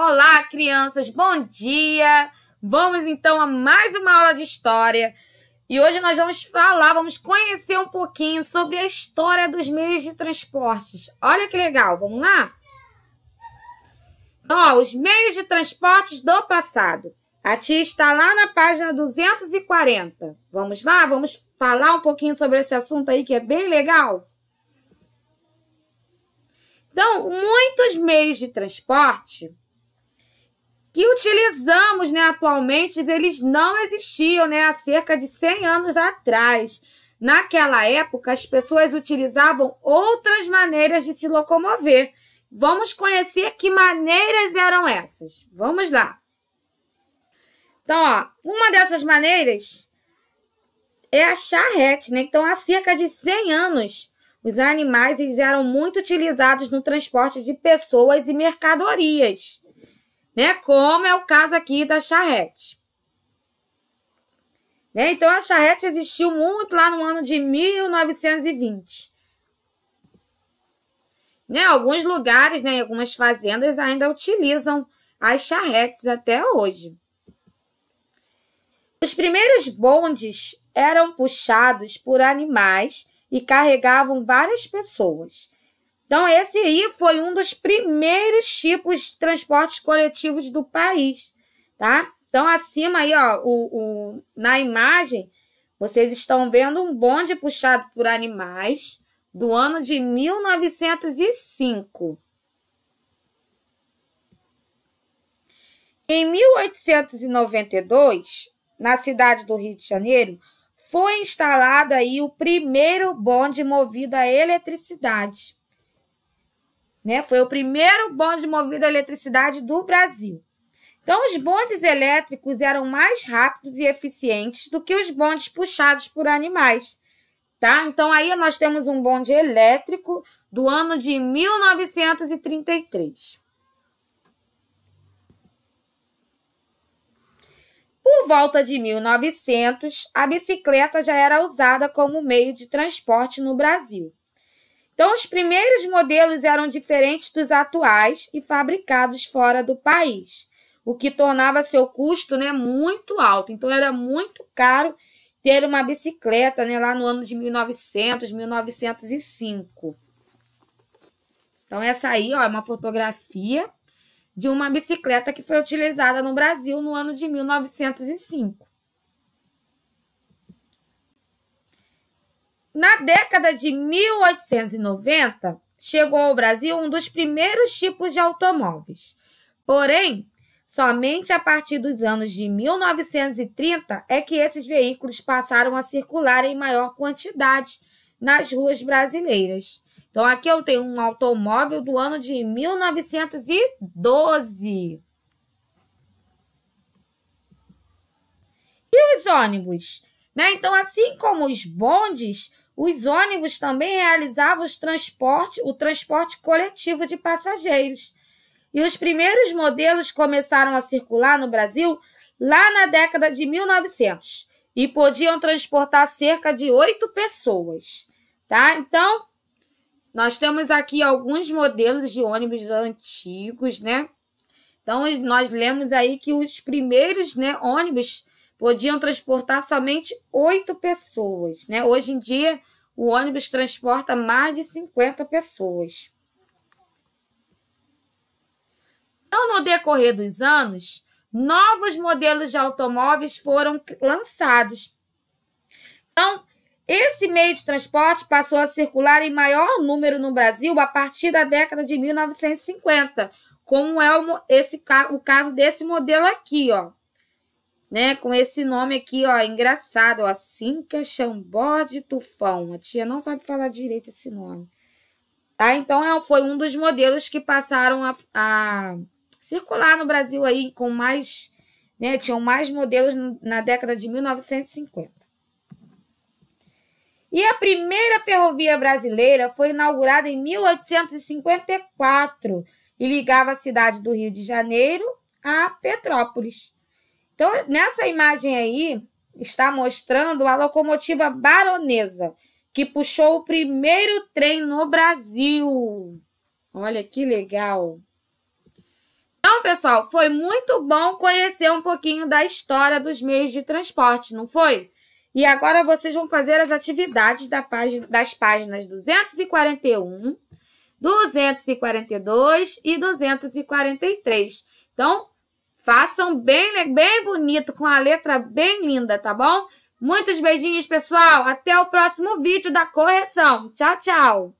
Olá, crianças, bom dia! Vamos então a mais uma aula de história. E hoje nós vamos conhecer um pouquinho sobre a história dos meios de transportes. Olha que legal, vamos lá? Então, os meios de transportes do passado. A tia está lá na página 240. Vamos lá? Vamos falar um pouquinho sobre esse assunto aí que é bem legal? Então, muitos meios de transporte que utilizamos, atualmente, eles não existiam, há cerca de 100 anos atrás. Naquela época, as pessoas utilizavam outras maneiras de se locomover. Vamos conhecer que maneiras eram essas. Vamos lá. Então, uma dessas maneiras é a charrete, Então, há cerca de 100 anos, os animais eles eram muito utilizados no transporte de pessoas e mercadorias, como é o caso aqui da charrete. Então, a charrete existiu muito lá no ano de 1920. Alguns lugares, algumas fazendas ainda utilizam as charretes até hoje. Os primeiros bondes eram puxados por animais e carregavam várias pessoas. Então, esse aí foi um dos primeiros tipos de transportes coletivos do país, tá? Então, acima aí, na imagem, vocês estão vendo um bonde puxado por animais do ano de 1905. Em 1892, na cidade do Rio de Janeiro, foi instalado aí o primeiro bonde movido a eletricidade. Foi o primeiro bonde movido a eletricidade do Brasil. Então, os bondes elétricos eram mais rápidos e eficientes do que os bondes puxados por animais, tá? Então, aí nós temos um bonde elétrico do ano de 1933. Por volta de 1900, a bicicleta já era usada como meio de transporte no Brasil. Então, os primeiros modelos eram diferentes dos atuais e fabricados fora do país, o que tornava seu custo, muito alto. Então, era muito caro ter uma bicicleta, lá no ano de 1900, 1905. Então, essa aí, é uma fotografia de uma bicicleta que foi utilizada no Brasil no ano de 1905. Na década de 1890, chegou ao Brasil um dos primeiros tipos de automóveis. Porém, somente a partir dos anos de 1930 é que esses veículos passaram a circular em maior quantidade nas ruas brasileiras. Então, aqui eu tenho um automóvel do ano de 1912. E os ônibus? Então, assim como os bondes, os ônibus também realizavam o transporte coletivo de passageiros. E os primeiros modelos começaram a circular no Brasil lá na década de 1900 e podiam transportar cerca de 8 pessoas, tá? Então, nós temos aqui alguns modelos de ônibus antigos, Então, nós lemos aí que os primeiros, ônibus podiam transportar somente 8 pessoas, Hoje em dia, o ônibus transporta mais de 50 pessoas. Então, no decorrer dos anos, novos modelos de automóveis foram lançados. Então, esse meio de transporte passou a circular em maior número no Brasil a partir da década de 1950, como é o caso desse modelo aqui, com esse nome aqui, engraçado, Simca Chambord Tufão. A tia não sabe falar direito esse nome. Tá? Então, foi um dos modelos que passaram a circular no Brasil aí com mais, tinham mais modelos na década de 1950. E a primeira ferrovia brasileira foi inaugurada em 1854 e ligava a cidade do Rio de Janeiro a Petrópolis. Então, nessa imagem aí, está mostrando a locomotiva Baronesa, que puxou o primeiro trem no Brasil. Olha que legal! Então, pessoal, foi muito bom conhecer um pouquinho da história dos meios de transporte, não foi? E agora vocês vão fazer as atividades das páginas 241, 242 e 243. Então, façam bem bonito, com a letra bem linda, tá bom? Muitos beijinhos, pessoal. Até o próximo vídeo da correção. Tchau, tchau.